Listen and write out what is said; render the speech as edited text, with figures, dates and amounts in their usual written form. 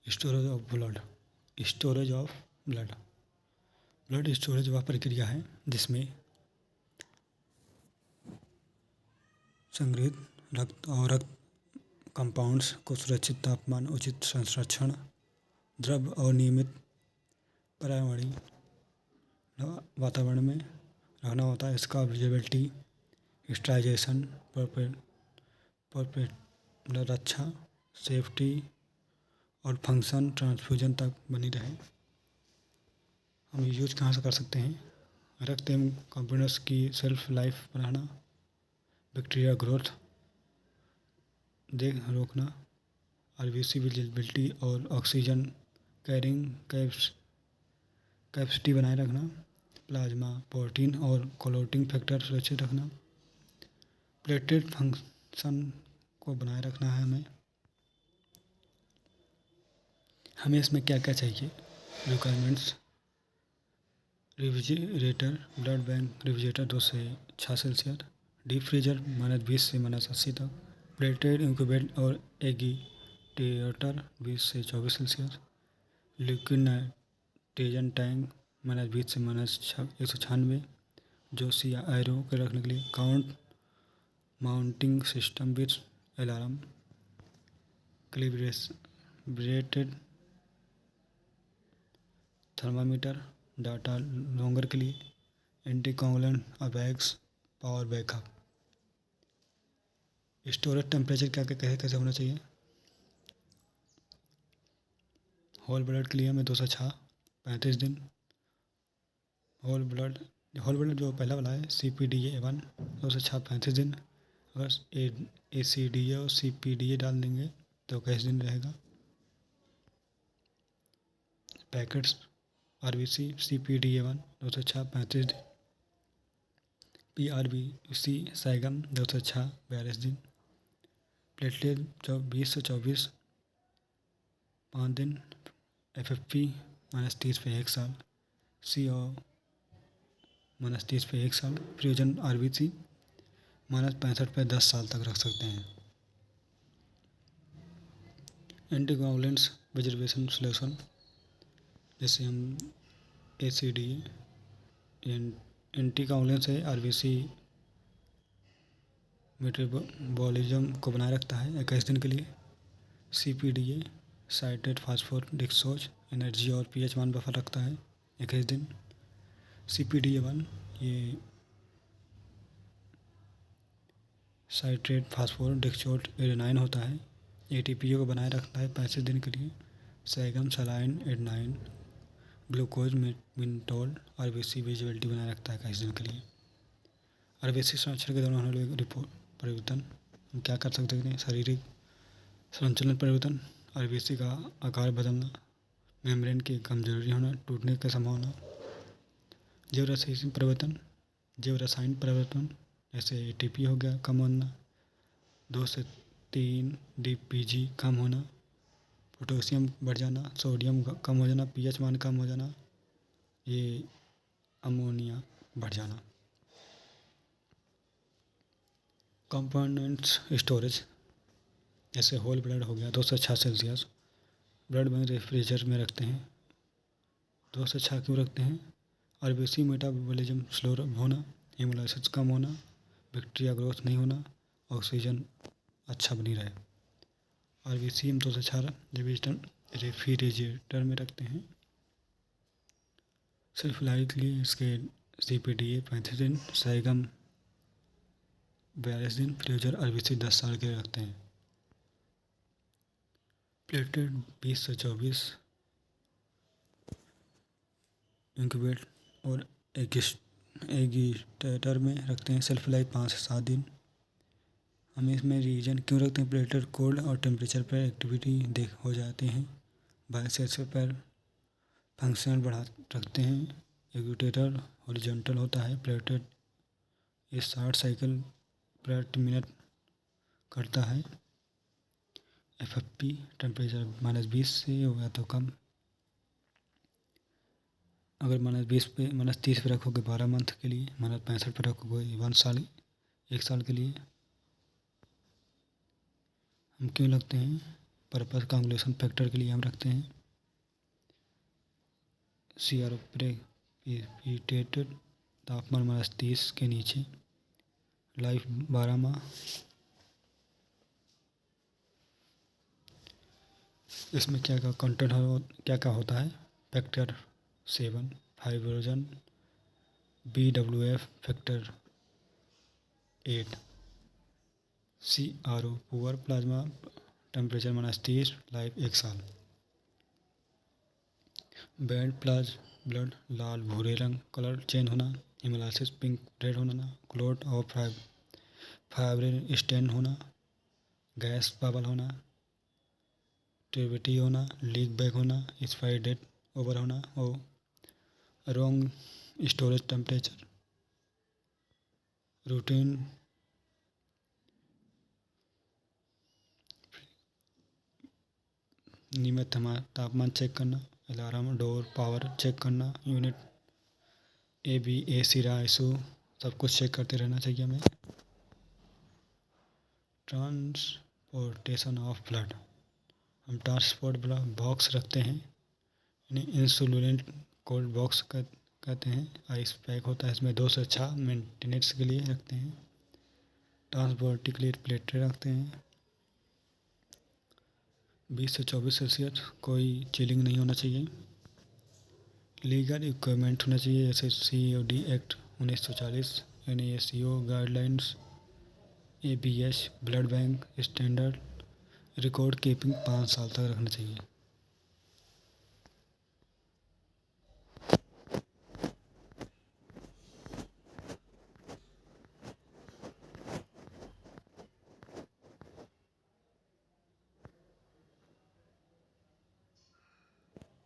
Storage of blood. Storage of blood blood storage वह प्रक्रिया है जिसमें संग्रहित रक्त और रक्त कंपाउंड्स को सुरक्षित तापमान, उचित संरक्षण, द्रव और नियमित पर्यावरणीय वातावरण में रखना होता है। इसका विजिबिलिटी, स्टराइजेशन, मतलब रक्षा, सेफ्टी और फंक्शन ट्रांसफ्यूजन तक बनी रहे। हम यूज कहाँ से कर सकते हैं? रक्त एवं कंपाउंड्स की सेल्फ लाइफ बढ़ाना, बैक्टीरिया ग्रोथ रोकना, आरबीसी विजिबिलिटी और ऑक्सीजन कैरिंग कैपेसिटी बनाए रखना, प्लाज्मा प्रोटीन और कोलोटिंग फैक्टर सुरक्षित रखना, प्लेटलेट फंक्शन को बनाए रखना है। हमें इसमें क्या क्या चाहिए? Requirements: refrigerator, blood bank refrigerator 2 से 6 सेल्सियस, डीप फ्रीजर -20 से -80 तक, प्लेटेड इंक्यूबेटर और एगीटेटर 20 से 24 सेल्सियस, लिक्विड नाइट्रोजन टैंक -20 से -196, जोशी एरो के रखने के लिए, count mounting system with alarm, calibrated thermometer, data longer के लिए, anticoagulant bags, power backup. Storage temperature क्या क्या कैसे होना चाहिए? होल ब्लड के लिए हमें 2 से 6 35 दिन। होल ब्लड जो पहला वाला है CPDA1 2 से 6 35 दिन। अगर ACDA और CPDA डाल देंगे तो 21 दिन रहेगा। पैकेट्स RBC CPDA1 2 से 6 35 दिन, PRBC सैगम 2 से 6 42 दिन, प्लेटलेट 20 से 24 5 दिन, FFP -30 पे 1 साल, CO -30 पे 1 साल, फ्यूजन RBC -65 पे 10 साल तक रख सकते हैं। एंटीकोगुलेंट्स प्रिजर्वेशन सोल्यूशन जैसे हम ACDA एंटीकोगुलेंट्स है, RBC मेटाबॉलिज्म को बनाए रखता है 21 दिन के लिए। CPDA साइट्रेट फास्फोडिस्कोज एनर्जी और pH मान बफर रखता है 21 दिन। CPDA1 ये साइट्रेट फास्फोडिस्कोज एडेनाइन होता है, ATPA को बनाए रखता है 35 दिन के लिए। SAGM saline adenine glucose mannitol RBC visibility बनाए रखता है 21 दिन के लिए। RBC संरक्षण के दौरान होने वाले परिवर्तन हम क्या कर सकते हैं? शारीरिक संचलन परिवर्तन, RBC का आकार बदलना, मेम्ब्रेन की कमजोरी होना, टूटने की संभावना, जैव रसायन परिवर्तन जैसे ATP हो गया कम होना, 2 से 3 DPG कम होना, पोटेशियम बढ़ जाना, सोडियम कम हो जाना, pH मान कम हो जाना, ये अमोनिया बढ़ जाना। कंपोनेंट्स स्टोरेज जैसे होल ब्लड हो गया 2 से 6 सेल्सियस, ब्लड बैंक रेफ्रिजरेटर में रखते हैं। 2 से 6 क्यों रखते हैं? RBC मेटाबॉलिज्म स्लो होना, हेमोलाइसिस कम होना, बैक्टीरिया ग्रोथ नहीं होना, ऑक्सीजन अच्छा बनी रहे। RBC हम 2 से 6 रेफ्रिजरेटर में रखते हैं। सेल्फ लाइफ के लिए इसके CPDA 35 दिन, सैगम 42 दिन, फ्रीजर RBC 10 साल के लिए रखते हैं। प्लेटेड 20 से 24, इंक्यूबेट और एगीटेटर में रखते हैं। सेल्फ लाइफ 5 से 7 दिन। हम इसमें रीजन क्यों रखते हैं? प्लेटेड कोल्ड और टेम्परेचर पर एक्टिविटी हो जाती हैं। बायोसेंसर पर फंक्शन बढ़ा रखते हैं। एगीटेटर हॉरिजॉन्टल होता है। प्लेटेड ये 60 साइकिल प्रति मिनट करता है। FFP टेम्परेचर -20 से हो गया तो कम, अगर -20 पे -30 पे रखोगे 12 मंथ के लिए, -65 पे रखोगे 1 साल के लिए। हम क्यों लगते हैं? पर्पस कांगुलेशन फैक्टर के लिए हम रखते हैं। CRO प्रेसिपिटेटेड तापमान -30 के नीचे, लाइफ 12 माह। इसमें क्या क्या कंटेंट क्या क्या होता है? Factor 7 fibrinogen, BWF factor 8, CRO poor plasma temperature -30, life 1 साल। बैंड प्लाज ब्लड लाल भूरे रंग कलर चेंज होना, हिमोलाइसिस पिंक रेड होना, क्लोट और फाइब्रिन स्टेन होना, गैस बबल होना, ट्यूबिटी होना, लीक बैक होना, एक्सपायरी डेट ओवर होना और रॉन्ग स्टोरेज टेम्परेचर। रूटीन नियमित तापमान चेक करना, अलार्म डोर पावर चेक करना, यूनिट ABA ISO सब कुछ चेक करते रहना चाहिए हमें। ट्रांसपोर्टेशन ऑफ ब्लड, हम ट्रांसपोर्ट बॉक्स रखते हैं, इन्हें इंसुलिन कोल्ड बॉक्स कहते हैं। आइस पैक होता है, इसमें 2 से 6 मेंटेनेंस के लिए रखते हैं। ट्रांसपोर्ट के लिए प्लेटें रखते हैं। 20 से 24 सेल्सियस, कोई चिलिंग नहीं होना चाहिए। लीगल इक्विपमेंट होना चाहिए, जैसे COD act 1940, NASCO guidelines, ABS blood bank standard, record keeping 5 साल तक रखना चाहिए।